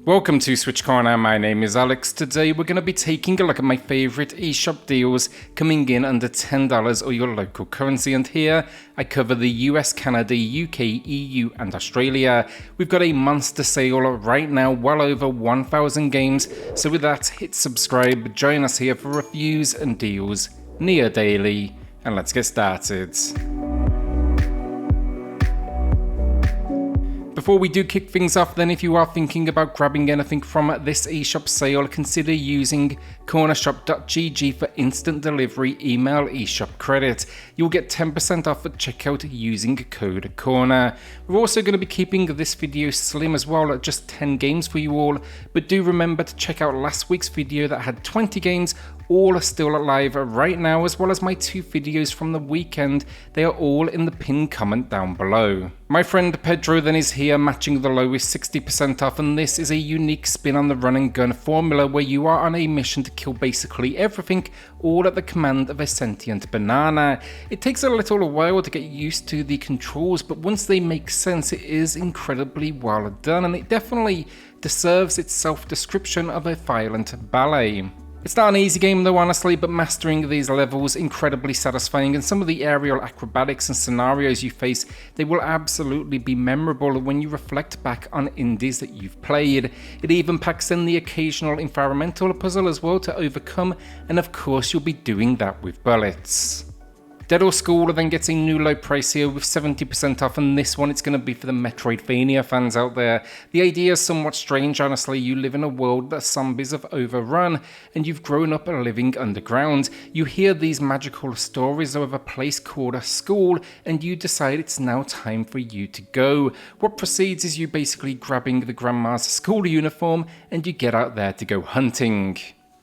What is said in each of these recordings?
Welcome to SwitchCorner, my name is Alex. Today we're going to be taking a look at my favourite eShop deals coming in under $10 or your local currency, and here I cover the US, Canada, UK, EU and Australia. We've got a monster sale right now, well over 1,000 games, so with that hit subscribe, join us here for reviews and deals near daily, and let's get started. Before we do kick things off then, if you are thinking about grabbing anything from this eShop sale, consider using cornershop.gg for instant delivery email eShop credit. You'll get 10% off at checkout using code CORNER. We're also going to be keeping this video slim as well at just 10 games for you all, but do remember to check out last week's video that had 20 games. All are still live right now, as well as my 2 videos from the weekend. They are all in the pinned comment down below. My friend Pedro then is here matching the lowest 60% off, and this is a unique spin on the run and gun formula where you are on a mission to kill basically everything, all at the command of a sentient banana. It takes a little while to get used to the controls, but once they make sense it is incredibly well done, and it definitely deserves its self-description of a violent ballet. It's not an easy game though, honestly, but mastering these levels incredibly satisfying, and some of the aerial acrobatics and scenarios you face, they will absolutely be memorable when you reflect back on indies that you've played. It even packs in the occasional environmental puzzle as well to overcome, and of course you'll be doing that with bullets. Dead or School then gets a new low price here with 70% off, and this one it's going to be for the Metroidvania fans out there. The idea is somewhat strange, honestly. You live in a world that zombies have overrun, and you've grown up living underground. You hear these magical stories of a place called a school, and you decide it's now time for you to go. What proceeds is you basically grabbing the grandma's school uniform, and you get out there to go hunting.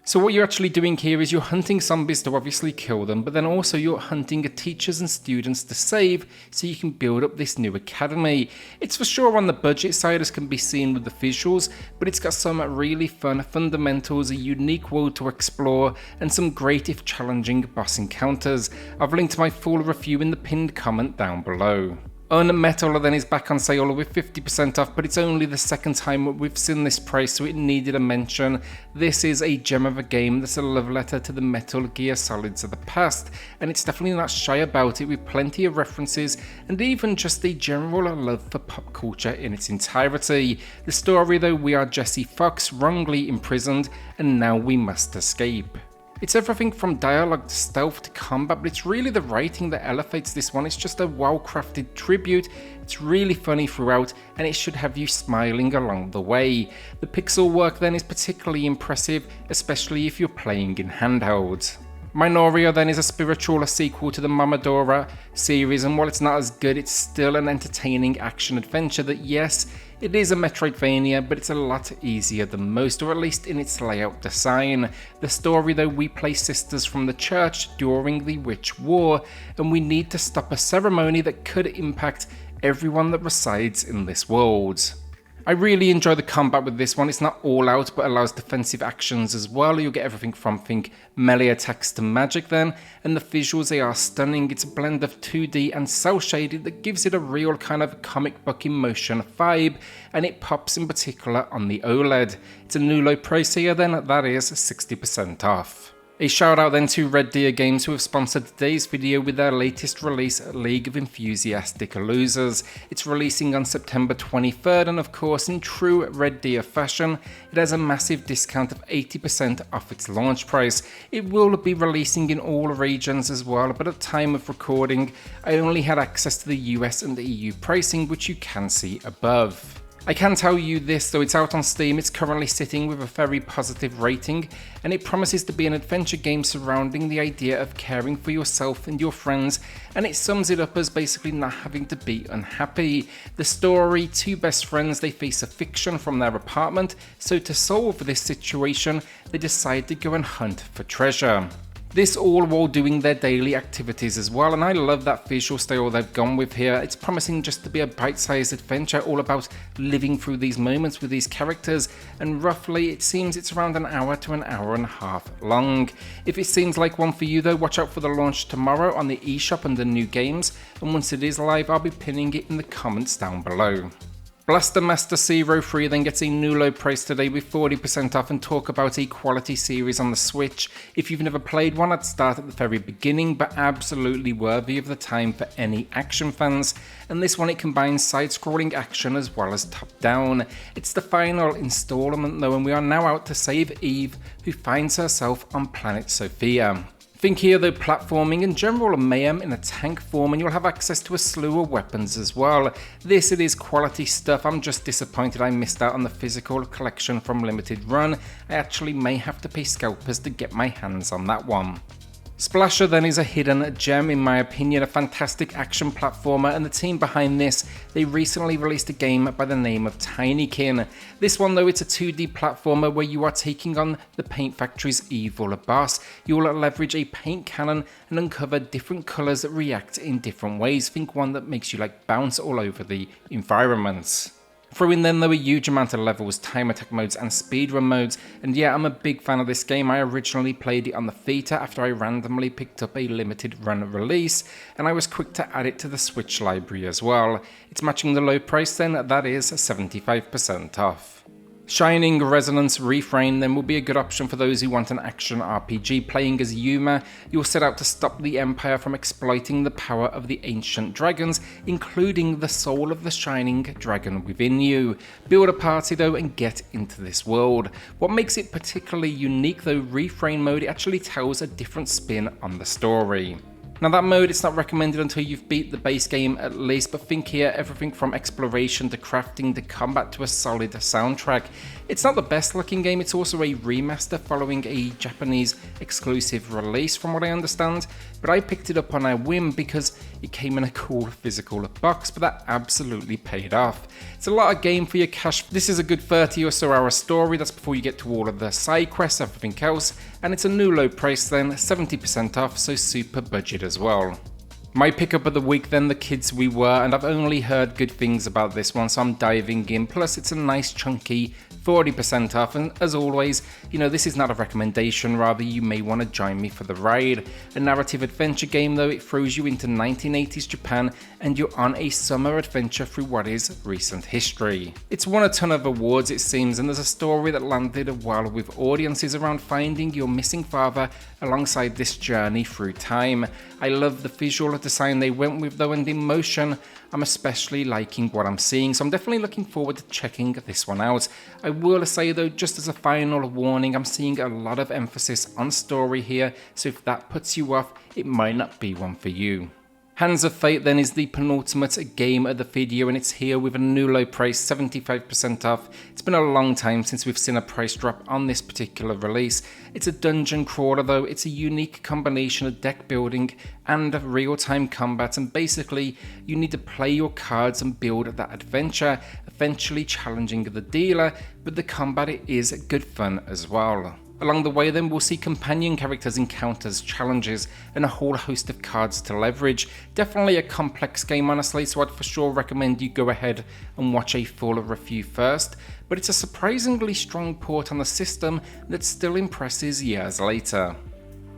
So what you're actually doing here is you're hunting zombies to obviously kill them, but then also you're hunting teachers and students to save so you can build up this new academy. It's for sure on the budget side, as can be seen with the visuals, but it's got some really fun fundamentals, a unique world to explore, and some great if challenging boss encounters. I've linked my full review in the pinned comment down below. Unmetal then is back on sale with 50% off, but it's only the second time we've seen this price, so it needed a mention. This is a gem of a game that's a love letter to the Metal Gear Solids of the past, and it's definitely not shy about it, with plenty of references and even just a general love for pop culture in its entirety. The story though, we are Jesse Fox, wrongly imprisoned, and now we must escape. It's everything from dialogue to stealth to combat, but it's really the writing that elevates this one. It's just a well-crafted tribute. It's really funny throughout, and it should have you smiling along the way. The pixel work then is particularly impressive, especially if you're playing in handheld. Minoria then is a spiritual sequel to the Minoria series, and while it's not as good, it's still an entertaining action adventure that, yes, it is a Metroidvania, but it's a lot easier than most, or at least in its layout design. The story though, we play sisters from the church during the Witch War, and we need to stop a ceremony that could impact everyone that resides in this world. I really enjoy the combat with this one. It's not all out, but allows defensive actions as well. You'll get everything from melee attacks to magic then, and the visuals, they are stunning. It's a blend of 2D and cel shaded that gives it a real kind of comic book emotion vibe, and it pops in particular on the OLED. It's a new low price here then, that is 60% off. A shout out then to Red Deer Games, who have sponsored today's video with their latest release, League of Enthusiastic Losers. It's releasing on September 23rd, and of course in true Red Deer fashion, it has a massive discount of 80% off its launch price. It will be releasing in all regions as well, but at time of recording I only had access to the US and the EU pricing, which you can see above. I can tell you this though, it's out on Steam, it's currently sitting with a very positive rating, and it promises to be an adventure game surrounding the idea of caring for yourself and your friends, and it sums it up as basically not having to be unhappy. The story, 2 best friends, they face eviction from their apartment, so to solve this situation, they decide to go and hunt for treasure. This all while doing their daily activities as well, and I love that visual style they've gone with here. It's promising just to be a bite-sized adventure all about living through these moments with these characters, and roughly it seems it's around an hour to an hour and a half long. If it seems like one for you though, watch out for the launch tomorrow on the eShop under new games, and once it is live I'll be pinning it in the comments down below. Blaster Master 03 then gets a new low price today with 40% off, and talk about a quality series on the Switch. If you've never played one, I'd start at the very beginning, but absolutely worthy of the time for any action fans. And this one, it combines side-scrolling action as well as top-down. It's the final installment though, and we are now out to save Eve, who finds herself on planet Sophia. Think here though, platforming and general mayhem in a tank form, and you'll have access to a slew of weapons as well. It is quality stuff. I'm just disappointed I missed out on the physical collection from Limited Run. I actually may have to pay scalpers to get my hands on that one. Splasher then is a hidden gem in my opinion, a fantastic action platformer, and the team behind this, they recently released a game by the name of Tinykin. This one though, it's a 2D platformer where you are taking on the Paint Factory's evil boss. You will leverage a paint cannon and uncover different colours that react in different ways. Think one that makes you like bounce all over the environments. Throw in then though a huge amount of levels, time attack modes and speedrun modes, and yeah, I'm a big fan of this game. I originally played it on the Vita after I randomly picked up a limited run release, and I was quick to add it to the Switch library as well. It's matching the low price then, that is 75% off. Shining Resonance Refrain then will be a good option for those who want an action RPG. Playing as Yuma, you'll set out to stop the Empire from exploiting the power of the ancient dragons, including the soul of the shining dragon within you. Build a party though and get into this world. What makes it particularly unique though, Refrain mode, it actually tells a different spin on the story. Now that mode, it's not recommended until you've beat the base game at least, but think here everything from exploration to crafting to combat to a solid soundtrack. It's not the best looking game, it's also a remaster following a Japanese exclusive release from what I understand, but I picked it up on a whim because it came in a cool physical box, but that absolutely paid off. It's a lot of game for your cash. This is a good 30 or so hour story, that's before you get to all of the side quests, everything else, and it's a new low price then, 70% off, so super budget as well. My pickup of the week then, The Kids We Were, and I've only heard good things about this one, so I'm diving in, plus it's a nice chunky 40% off, and as always, this is not a recommendation, rather you may want to join me for the ride. A narrative adventure game though, it throws you into 1980s Japan and you're on a summer adventure through what is recent history. It's won a ton of awards it seems, and there's a story that landed well with audiences around finding your missing father alongside this journey through time. I love the visual design they went with though, and in motion, I'm especially liking what I'm seeing, so I'm definitely looking forward to checking this one out. I will say though, just as a final warning, I'm seeing a lot of emphasis on story here, so if that puts you off, it might not be one for you. Hands of Fate then is the penultimate game of the video, and it's here with a new low price, 75% off. It's been a long time since we've seen a price drop on this particular release. It's a dungeon crawler though, it's a unique combination of deck building and real-time combat, and basically you need to play your cards and build that adventure, eventually challenging the dealer, but the combat is good fun as well. Along the way then, we'll see companion characters, encounters, challenges, and a whole host of cards to leverage. Definitely a complex game honestly, so I'd for sure recommend you go ahead and watch a full review first, but it's a surprisingly strong port on the system that still impresses years later.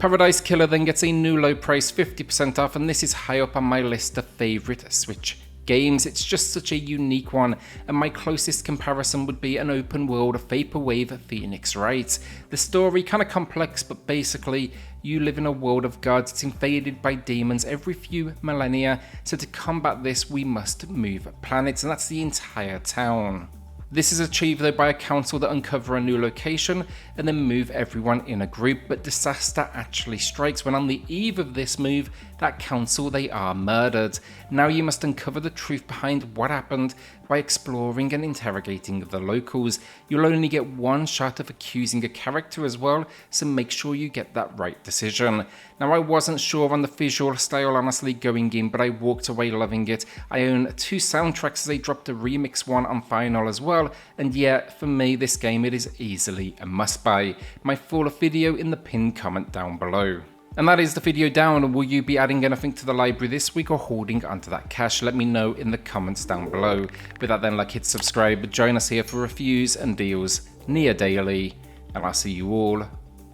Paradise Killer then gets a new low price, 50% off, and this is high up on my list of favourite Switch games. It's just such a unique one, and my closest comparison would be an open world Vaporwave Phoenix Wright. The story kinda complex, but basically you live in a world of gods. It's invaded by demons every few millennia, so to combat this we must move planets, and that's the entire town. This is achieved though by a council that uncover a new location and then move everyone in a group, but disaster actually strikes when on the eve of this move, that council, they are murdered. Now you must uncover the truth behind what happened by exploring and interrogating the locals. You'll only get one shot of accusing a character as well, so make sure you get that right decision. Now I wasn't sure on the visual style honestly going in, but I walked away loving it. I own 2 soundtracks as they dropped a remix one on vinyl as well, and yeah, for me this game, it is easily a must buy. My full video in the pinned comment down below. And that is the video down. Will you be adding anything to the library this week or holding onto that cash? Let me know in the comments down below. With that then, hit subscribe, join us here for reviews and deals near daily, and I'll see you all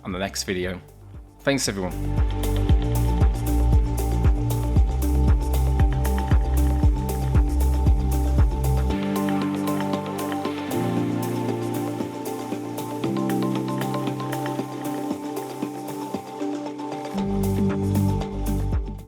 on the next video. Thanks everyone. off.